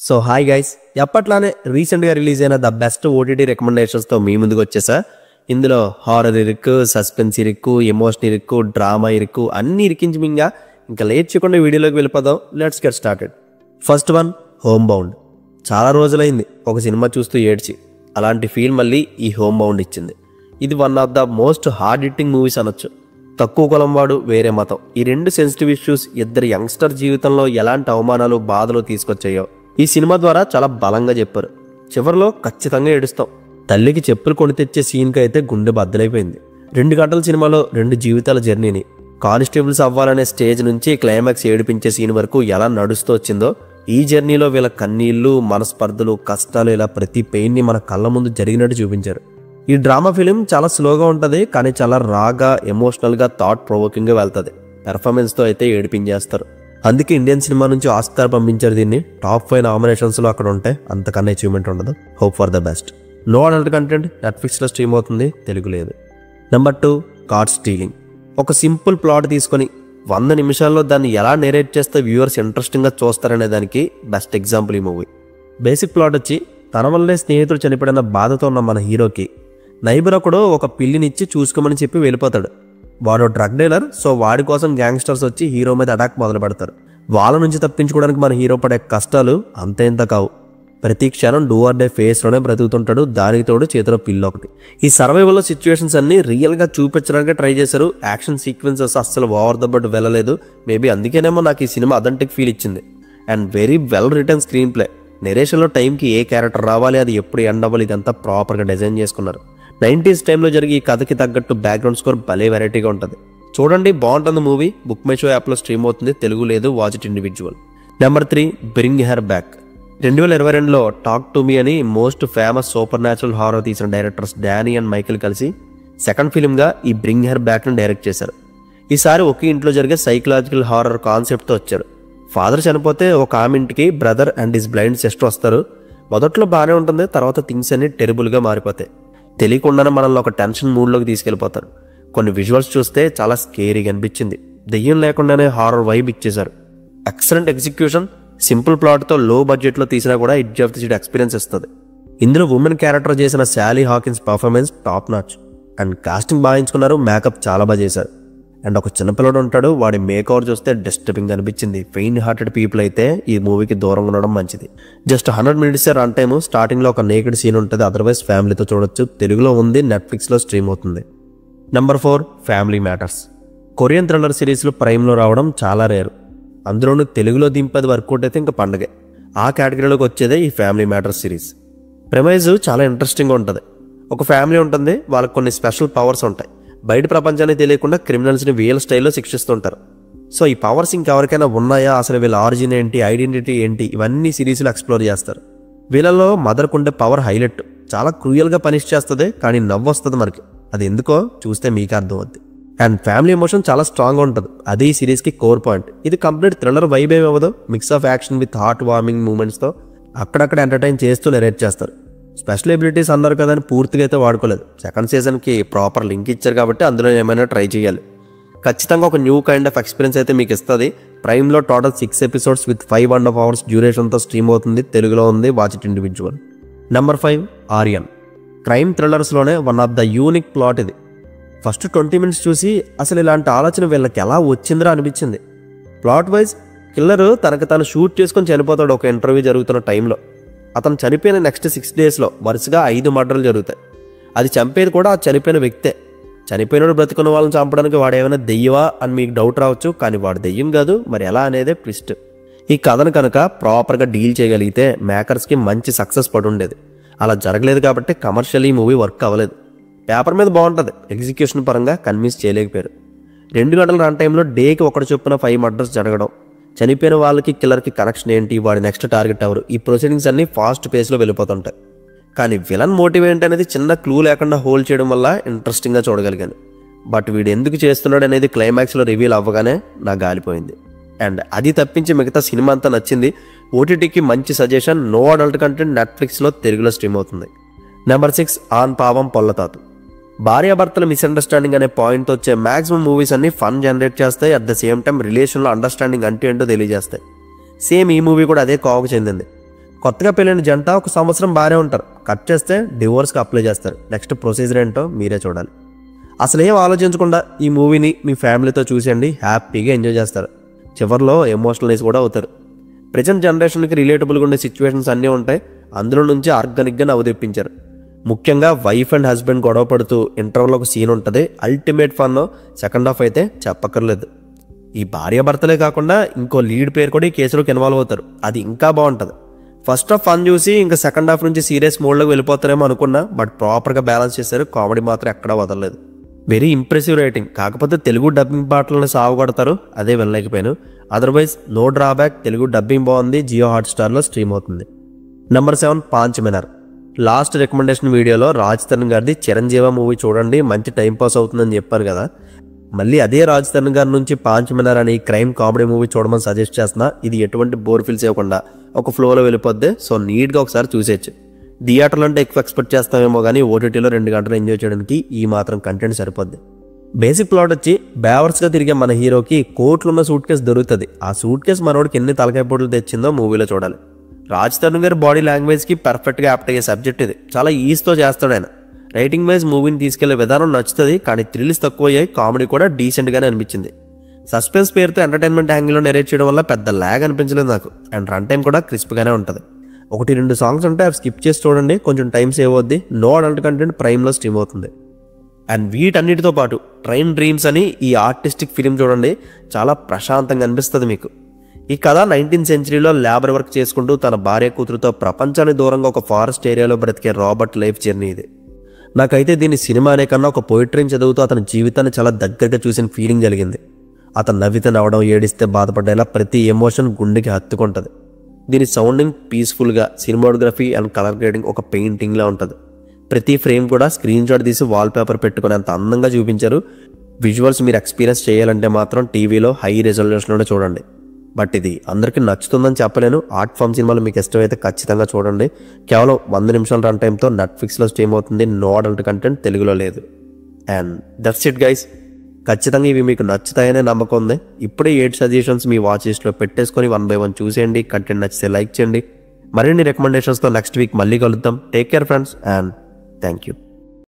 So hi guys, ఎప్పట్లానే రీసెంట్గా release అయిన the best OTT రికమెండేషన్స్తో మీ ముందుకు వచ్చేసా. ఇందులో హారర్ ఇరుక్కు, సస్పెన్స్ ఇరుక్కు, ఎమోషనల్ ఇరుక్కు, డ్రామా ఇరుక్కు అన్నీ ఇరికించి మింగా ఇంకా లేట్ చేయకుండా వీడియోలోకి వెళ్ళిపోదాం. Let's get started. First one, home bound. చాలా రోజులైంది ఒక సినిమా చూస్తూ ఏడ్చి, అలాంటి ఫీల్ మళ్ళీ ఈ హోమ్ బౌండ్ ఇచ్చింది. ఇది one of the most hard hitting movies అనొచ్చు. తక్కువ కులం వాడు, వేరే మతం, ఈ రెండు సెన్సిటివ్ ఇష్యూస్ ఇద్దరు యంగ్స్టర్ జీవితంలో ఎలాంటి అవమానాలు, బాధలు తీసుకొచ్చాయో ఈ సినిమా ద్వారా చాలా బలంగా చెప్పారు. చివరిలో ఖచ్చితంగా ఏడుస్తాం. తల్లికి చెప్పులు కొని తెచ్చే సీన్కి అయితే గుండె బద్దలైపోయింది. 2 గంటల సినిమాలో 2 జీవితాల జర్నీని, కానిస్టేబుల్స్ అవ్వాలనే స్టేజ్ నుంచి క్లైమాక్స్ ఏడిపించే సీన్ వరకు ఎలా నడుస్తూ వచ్చిందో, ఈ జర్నీలో వీళ్ళ కన్నీళ్లు, మనస్పర్ధలు, కష్టాలు, ఇలా ప్రతి పెయిన్ని మన కళ్ళ ముందు జరిగినట్టు చూపించారు. ఈ డ్రామా ఫిలిం చాలా స్లోగా ఉంటుంది, కానీ చాలా రాగా, ఎమోషనల్గా, థాట్ ప్రొవోకింగ్గా వెళ్తుంది. పెర్ఫార్మెన్స్తో అయితే ఏడిపించేస్తారు. అందుకే ఇండియన్ సినిమా నుంచి ఆస్కార్ పంపించారు దీన్ని. టాప్ 5 నామినేషన్స్లో అక్కడ ఉంటే అంతకన్నా అచీవ్మెంట్ ఉండదు. Hope for the best. No adult content, నెట్ఫ్లిక్స్లో స్ట్రీమ్ అవుతుంది, తెలుగు లేదు. Number 2, card stealing. ఒక సింపుల్ ప్లాట్ తీసుకొని 100 నిమిషాల్లో దాన్ని ఎలా నేరేట్ చేస్తే వ్యూవర్స్ ఇంట్రెస్టింగ్గా చూస్తారనే దానికి బెస్ట్ ఎగ్జాంపుల్ ఈ మూవీ. బేసిక్ ప్లాట్ వచ్చి, తన వల్లే స్నేహితుడు చనిపోయిన బాధతో ఉన్న మన హీరోకి నైబర్ ఒకడు ఒక పిల్లినిచ్చి చూసుకోమని చెప్పి వెళ్ళిపోతాడు. వాడు డ్రగ్ డీలర్, సో వాడి కోసం గ్యాంగ్స్టర్స్ వచ్చి హీరో మీద అటాక్ మొదలు పెడతారు. వాళ్ళ నుంచి తప్పించుకోవడానికి మన హీరో పడే కష్టాలు అంతేంత కావు. ప్రతి క్షణం డూ ఆర్ డే ఫేస్లోనే బ్రతుకుతుంటాడు. దానికి తోడు చేతిలో పిల్లి ఒకటి. ఈ సర్వైవల్ సిచ్యువేషన్స్ అన్ని రియల్గా చూపించడానికి ట్రై చేశారు. యాక్షన్ సీక్వెన్సెస్ అస్సలు ఓవర్ ద బట్ వెళ్ళలేదు. మేబీ అందుకేనేమో నాకు ఈ సినిమా అథెంటిక్ ఫీల్ ఇచ్చింది. And very well return screenplay. నెరేషన్లో టైంకి ఏ క్యారెక్టర్ రావాలి, అది ఎప్పుడు ఎండ్ అవ్వాలి, ఇదంతా ప్రాపర్గా డిజైన్ చేసుకున్నారు. 90s టైంలో జరిగి ఈ కథకి తగ్గట్టు బ్యాక్గ్రౌండ్ స్కోర్ భలే వెరైటీగా ఉంటుంది. చూడండి, బాగుంటుంది మూవీ. బుక్ మై షో యాప్లో స్ట్రీమ్ అవుతుంది, తెలుగు లేదు. Watch it individual. Number 3, bring her back. 2022లో టాక్ టు మీ అని most famous supernatural horror తీసిన డైరెక్టర్స్ డానీ అండ్ మైకిల్ కలిసి సెకండ్ ఫిలింగా ఈ బ్రింగ్ హెర్ బ్యాక్ని డైరెక్ట్ చేశారు. ఈసారి ఒకే ఇంట్లో జరిగే సైకలాజికల్ హారర్ కాన్సెప్ట్తో వచ్చారు. ఫాదర్ చనిపోతే ఒక ఆమె ఇంటికి brother and his blind sister వస్తారు. మొదట్లో బాగానే ఉంటుంది, తర్వాత థింగ్స్ అన్ని టెరిబుల్గా మారిపోతాయి. తెలియకుండానే మనల్ని ఒక టెన్షన్ మూడ్లోకి తీసుకెళ్ళిపోతారు. కొన్ని విజువల్స్ చూస్తే చాలా స్కేరీగా అనిపించింది. దెయ్యం లేకుండానే హారర్ వైబ్ ఇచ్చేశారు. Excellent execution. సింపుల్ ప్లాట్తో లో బడ్జెట్లో తీసినా కూడా edge of the seat experience ఇస్తుంది. ఇందులో ఉమెన్ క్యారెక్టర్ చేసిన Sally Hawkins performance top notch. And casting బాగా ఎంచుకున్నారు, మేకప్ చాలా బాగా చేశారు. అండ్ ఒక చిన్నపిల్లడు ఉంటాడు, వాడి మేకవర్ చూస్తే డిస్టర్బింగ్ అనిపించింది. ఫెయిన్ హార్టెడ్ పీపుల్ అయితే ఈ మూవీకి దూరంగా ఉండడం మంచిది. Just 100 minutes run time. స్టార్టింగ్లో ఒక నేకెడ్ సీన్ ఉంటుంది, అదర్వైజ్ ఫ్యామిలీతో చూడొచ్చు. తెలుగులో ఉంది, నెట్ఫ్లిక్స్లో స్ట్రీమ్ అవుతుంది. Number 4, family matters. Korean thriller సిరీస్లో ప్రైమ్లో రావడం చాలా రేరు. అందులోనూ తెలుగులో దింపేది వర్కౌట్ అయితే ఇంకా పండగే. ఆ కేటగిరీలోకి వచ్చేదే ఈ ఫ్యామిలీ మ్యాటర్స్ సిరీస్. ప్రెమైజ్ చాలా ఇంట్రెస్టింగ్గా ఉంటుంది. ఒక ఫ్యామిలీ ఉంటుంది, వాళ్ళకి కొన్ని స్పెషల్ పవర్స్ ఉంటాయి. బయట ప్రపంచానికి తెలియకుండా క్రిమినల్స్ని వీళ్ళ స్టైల్లో శిక్షిస్తుంటారు. సో ఈ పవర్స్ ఇంకెవరికైనా ఉన్నాయా, అసలు వీళ్ళ ఆరిజిన్ ఏంటి, ఐడెంటిటీ ఏంటి, ఇవన్నీ సిరీస్లో ఎక్స్ప్లోర్ చేస్తారు. వీళ్ళలో మదర్కు ఉండే పవర్ హైలైట్. చాలా క్రూయల్గా పనిష్ చేస్తుంది, కానీ నవ్వు వస్తుంది మనకి. అది ఎందుకో చూస్తే మీకు అర్థం అవుద్ది. అండ్ ఫ్యామిలీ ఎమోషన్ చాలా స్ట్రాంగ్గా ఉంటుంది. అది ఈ సిరీస్కి కోర్ పాయింట్. ఇది కంప్లీట్ థ్రిల్లర్ వైబ్ ఏమి అవ్వదు. Mix of action with heart warming మూమెంట్స్తో అక్కడక్కడ ఎంటర్టైన్ చేస్తూ నెరేట్ చేస్తారు. స్పెషల్ ఎబిలిటీస్ అన్నారు కదా అని పూర్తిగా అయితే వాడుకోలేదు. సెకండ్ సీజన్కి ప్రాపర్ లింక్ ఇచ్చారు కాబట్టి అందులో ఏమైనా ట్రై చేయాలి. ఖచ్చితంగా ఒక న్యూ కైండ్ ఆఫ్ ఎక్స్పీరియన్స్ అయితే మీకు ఇస్తుంది. ప్రైమ్లో టోటల్ 6 episodes విత్ 5.5 hours డ్యూరేషన్తో స్ట్రీమ్ అవుతుంది, తెలుగులో ఉంది. Watch it individual. Number 5, Aryan. Crime థ్రిల్లర్స్లోనే one of the unique plot ఇది. ఫస్ట్ 20 minutes చూసి అసలు ఇలాంటి ఆలోచన వీళ్ళకి ఎలా వచ్చిందిరా అనిపించింది. ప్లాట్ వైజ్ కిల్లర్ తనకు తాను షూట్ చేసుకొని చనిపోతాడు ఒక ఇంటర్వ్యూ జరుగుతున్న టైంలో. అతను చనిపోయిన నెక్స్ట్ 6 daysలో వరుసగా 5 మర్డర్లు జరుగుతాయి. అది చంపేది కూడా ఆ చనిపోయిన వ్యక్తే. చనిపోయినోడు బ్రతుకున్న వాళ్ళని చంపడానికి వాడు ఏమైనా దెయ్యవా అని మీకు డౌట్ రావచ్చు, కానీ వాడు దెయ్యం కాదు. మరి ఎలా అనేదే ట్విస్ట్. ఈ కథను కనుక ప్రాపర్గా డీల్ చేయగలిగితే మేకర్స్కి మంచి సక్సెస్ పడి ఉండేది. అలా జరగలేదు కాబట్టి కమర్షియల్ ఈ మూవీ వర్క్ అవ్వలేదు. పేపర్ మీద బాగుంటుంది, ఎగ్జిక్యూషన్ పరంగా కన్విన్స్ చేయలేకపోయారు. 2 గంటల రన్ టైంలో డేకి ఒకటి చొప్పున 5 మర్డర్స్ జరగడం, చనిపోయిన వాళ్ళకి కిల్లర్కి కనెక్షన్ ఏంటి, వాడి నెక్స్ట్ టార్గెట్ ఎవరు, ఈ ప్రొసీడింగ్స్ అన్ని ఫాస్ట్ పేస్లో వెళ్ళిపోతుంటాయి. కానీ విలన్ మోటివ్ ఏంటి అనేది చిన్న క్లూ లేకుండా హోల్డ్ చేయడం వల్ల ఇంట్రెస్టింగ్గా చూడగలిగాను. బట్ వీడు ఎందుకు చేస్తున్నాడు అనేది క్లైమాక్స్లో రివీల్ అవ్వగానే నా గాలిపోయింది. అండ్ అది తప్పించి మిగతా సినిమా అంతా నచ్చింది. ఓటీటీకి మంచి సజెషన్. నో అడల్ట్ కంటెంట్, నెట్ఫ్లిక్స్లో తెలుగులో స్ట్రీమ్ అవుతుంది. నెంబర్ 6, ఆన్ పావం పొల్లతాతు. భార్యాభర్తల మిస్అండర్స్టాండింగ్ అనే పాయింట్తో వచ్చే మ్యాక్సిమం మూవీస్ అన్ని ఫన్ జనరేట్ చేస్తాయి. అట్ ద సేమ్ టైం రిలేషన్లో అండర్స్టాండింగ్ అంటే ఏంటో తెలియజేస్తాయి. సేమ్ ఈ మూవీ కూడా అదే కోవకు చెందింది. కొత్తగా పెళ్ళైన జంట ఒక సంవత్సరం బాగానే ఉంటారు, కట్ చేస్తే డివోర్స్కి అప్లై చేస్తారు. నెక్స్ట్ ప్రొసీజర్ ఏంటో మీరే చూడాలి. అసలు ఏం ఆలోచించకుండా ఈ మూవీని మీ ఫ్యామిలీతో చూసేయండి, హ్యాపీగా ఎంజాయ్ చేస్తారు. చివరిలో ఎమోషనలైజ్ కూడా అవుతారు. ప్రజెంట్ జనరేషన్కి రిలేటబుల్గా ఉండే సిచ్యువేషన్స్ అన్నీ ఉంటాయి, అందులో నుంచి ఆర్గానిక్గా నవ్వు తెప్పించారు. ముఖ్యంగా వైఫ్ అండ్ హస్బెండ్ గొడవ పడుతూ ఇంటర్వెల్లో ఒక సీన్ ఉంటుంది, అల్టిమేట్ ఫన్. సెకండ్ హాఫ్ అయితే చెప్పక్కర్లేదు. ఈ భార్యాభర్తలే కాకుండా ఇంకో లీడ్ ప్లేయర్ కూడా ఈ కేసులోకి ఇన్వాల్వ్ అవుతారు, అది ఇంకా బాగుంటుంది. ఫస్ట్ హాఫ్ ఫన్ చూసి ఇంకా సెకండ్ హాఫ్ నుంచి సీరియస్ మోడ్లోకి వెళ్ళిపోతారేమో అనుకున్నా, బట్ ప్రాపర్గా బ్యాలెన్స్ చేశారు. కామెడీ మాత్రం ఎక్కడా వదలలేదు. Very impressive writing. కాకపోతే తెలుగు డబ్బింగ్ పాటలను సాగుకొడతారు, అదే వెళ్ళలేకపోయాను. Otherwise no drawback. Telugu dubbing బాగుంది, జియో హాట్స్టార్లో స్ట్రీమ్ అవుతుంది. Number 7 Panch Minar. Last recommendation వీడియోలో రాజ్ తరుణ్ గారిది చిరంజీవి మూవీ చూడండి, మంచి టైంపాస్ అవుతుందని చెప్పారు కదా. మళ్ళీ అదే రాజ్ తరుణ్ గారి నుంచి పాంచ్ మినార్ అని క్రైమ్ కామెడీ మూవీ చూడమని సజెస్ట్ చేస్తున్నా. ఇది ఎటువంటి బోర్ ఫీల్స్ ఇవ్వకుండా ఒక ఫ్లోలో వెళ్ళిపోద్ది, సో నీట్గా ఒకసారి చూసేయచ్చు. థియేటర్లో అంటే ఎక్కువ ఎక్స్పెక్ట్ చేస్తామేమో కానీ ఓటీటీలో 2 గంటలు ఎంజాయ్ చేయడానికి ఈ మాత్రం కంటెంట్ సరిపోద్ది. బేసిక్ ప్లాట్ వచ్చి బేవర్స్గా తిరిగే మన హీరోకి కోట్లున్న సూట్ కేసు దొరుకుతుంది. ఆ సూట్ కేసు మనోడికి ఎన్ని తలకాయ పోట్లు తెచ్చిందో మూవీలో చూడాలి. రాజ్ తరుణ్ గారి బాడీ లాంగ్వేజ్కి పర్ఫెక్ట్గా యాప్ట్ అయ్యే సబ్జెక్ట్ ఇది. చాలా ఈజీతో చేస్తాడు ఆయన. రైటింగ్ వైజ్ మూవీని తీసుకెళ్లే విధానం నచ్చుతుంది, కానీ థ్రిల్స్ తక్కువ అయ్యాయి. కామెడీ కూడా డీసెంట్గానే అనిపించింది. సస్పెన్స్ పేరుతో ఎంటర్టైన్మెంట్ యాంగిల్లో నెరేట్ చేయడం వల్ల పెద్ద ల్యాగ్ అనిపించలేదు నాకు. అండ్ రన్ టైం కూడా క్రిస్ప్గానే ఉంటుంది. 1-2 సాంగ్స్ ఉంటే అవి స్కిప్ చేసి చూడండి, కొంచెం టైం సేవ్ అవుద్ది. నో అడల్ట్ కంటెంట్ ప్రైమ్లో స్ట్రీమ్ అవుతుంది. అండ్ వీటన్నిటితో పాటు ట్రైన్ డ్రీమ్స్ అని ఈ ఆర్టిస్టిక్ ఫిలిం చూడండి, చాలా ప్రశాంతంగా అనిపిస్తుంది మీకు. ఈ కథ 19th సెంచరీలో లేబర్ వర్క్ చేసుకుంటూ తన భార్య కూతురుతో ప్రపంచానికి దూరంగా ఒక ఫారెస్ట్ ఏరియాలో బ్రతికే రాబర్ట్ లైఫ్ జర్నీ ఇది. నాకైతే దీని సినిమా అనే కన్నా ఒక పోయిటరీని చదువుతూ అతని జీవితాన్ని చాలా దగ్గరగా చూసిన ఫీలింగ్ కలిగింది. అతను నవ్వితే నవ్వడం, ఏడిస్తే బాధపడేలా ప్రతి ఎమోషన్ గుండెకి హత్తుకుంటుంది. దీని సౌండింగ్ పీస్ఫుల్గా, సినిమాటోగ్రఫీ అండ్ కలర్ గ్రేడింగ్ ఒక పెయింటింగ్లా ఉంటుంది. ప్రతి ఫ్రేమ్ కూడా స్క్రీన్ షాట్ తీసి వాల్పేపర్ పెట్టుకుని అంత అందంగా చూపించారు. విజువల్స్ మీరు ఎక్స్పీరియన్స్ చేయాలంటే మాత్రం టీవీలో హై రెజల్యూషన్లో చూడండి. బట్ ఇది అందరికీ నచ్చుతుందని చెప్పలేను. ఆర్ట్ ఫామ్ సినిమాలు మీకు ఇష్టమైతే ఖచ్చితంగా చూడండి. కేవలం 100 నిమిషాల రన్ టైంతో నెట్ఫ్లిక్స్లో స్ట్రీమ్ అవుతుంది. నో అడల్ట్ కంటెంట్ తెలుగులో లేదు. And that's it guys. ఖచ్చితంగా ఇవి మీకు నచ్చుతాయనే నమ్మకం ఉంది. ఇప్పుడే 8 సజెషన్స్ మీ వాచ్ లిస్ట్లో పెట్టేసుకొని 1 by 1 చూసేయండి. కంటెంట్ నచ్చితే లైక్ చేయండి. మరిన్ని రికమెండేషన్స్తో నెక్స్ట్ వీక్ మళ్ళీ కలుద్దాం. Take care friends and thank you.